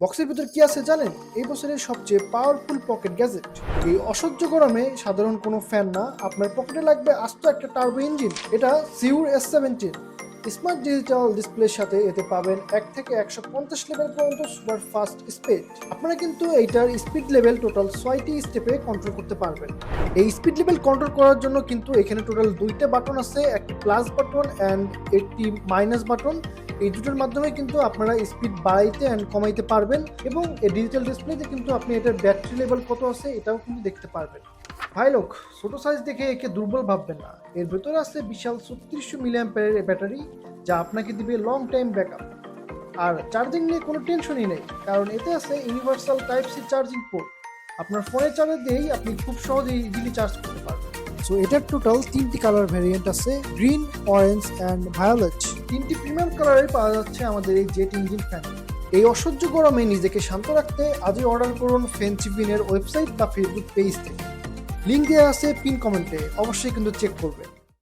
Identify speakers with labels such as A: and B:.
A: বক্সের ভিতর কি আছে জানেন? এই বছরের সবচেয়ে পাওয়ারফুল পকেট গ্যাজেট। এই অসহ্য গরমে সাধারণ কোনো ফ্যান না, আপনার পকেটে লাগবে আস্ত একটা টার্বো ইঞ্জিন। এটা সিউর S17 স্মার্ট ডিজিটাল ডিসপ্লের সাথে এতে পাবেন 1 থেকে 150 লেভেল পর্যন্ত সুপার ফাস্ট স্পিড। আপনারা কিন্তু এইটার স্পিড লেভেল টোটাল 6টি স্টেপে কন্ট্রোল করতে পারবেন। এই স্পিড লেভেল কন্ট্রোল করার জন্য কিন্তু এখানে টোটাল 2টা বাটন আছে, একটি প্লাস বাটন অ্যান্ড একটি মাইনাস বাটন। এই দুটোর মাধ্যমে কিন্তু আপনারা স্পিড বাড়াইতে অ্যান্ড কমাইতে পারবেন এবং এই ডিজিটাল ডিসপ্লেতে কিন্তু আপনি এটার ব্যাটারি লেভেল কত আছে এটাও কিন্তু দেখতে পারবেন। ভাই লোক, ছোট সাইজ দেখে একে দুর্বল ভাববেন না। এর ভেতরে আছে বিশাল 3600 মিলিঅ্যাম্পিয়ারের ব্যাটারি, যা আপনাকে দিবে লং টাইম ব্যাকআপ। আর চার্জিং নিয়ে কোনো টেনশনই নেই, কারণ এতে আছে universal type C charging port. আপনার ফোনের চার্জার দিয়েই আপনি খুব সহজেই ইজিলি চার্জ করতে পারবেন। সো এটার টোটাল 3টি কালার ভ্যারিয়েন্ট আছে, গ্রিন, অরেঞ্জ অ্যান্ড ভায়োলেট। 3টি প্রিমিয়াম কালারে পাওয়া যাচ্ছে আমাদের এই জেট ইঞ্জিন ফ্যান। এই অসহ্য গরমে নিজেকে শান্ত রাখতে আজই অর্ডার করুন ফেনচিপিনের ওয়েবসাইট বা ফেসবুক পেজ থেকে। লিঙ্ক দেওয়া আছে পিন কমেন্টে, অবশ্যই কিন্তু চেক করবেন।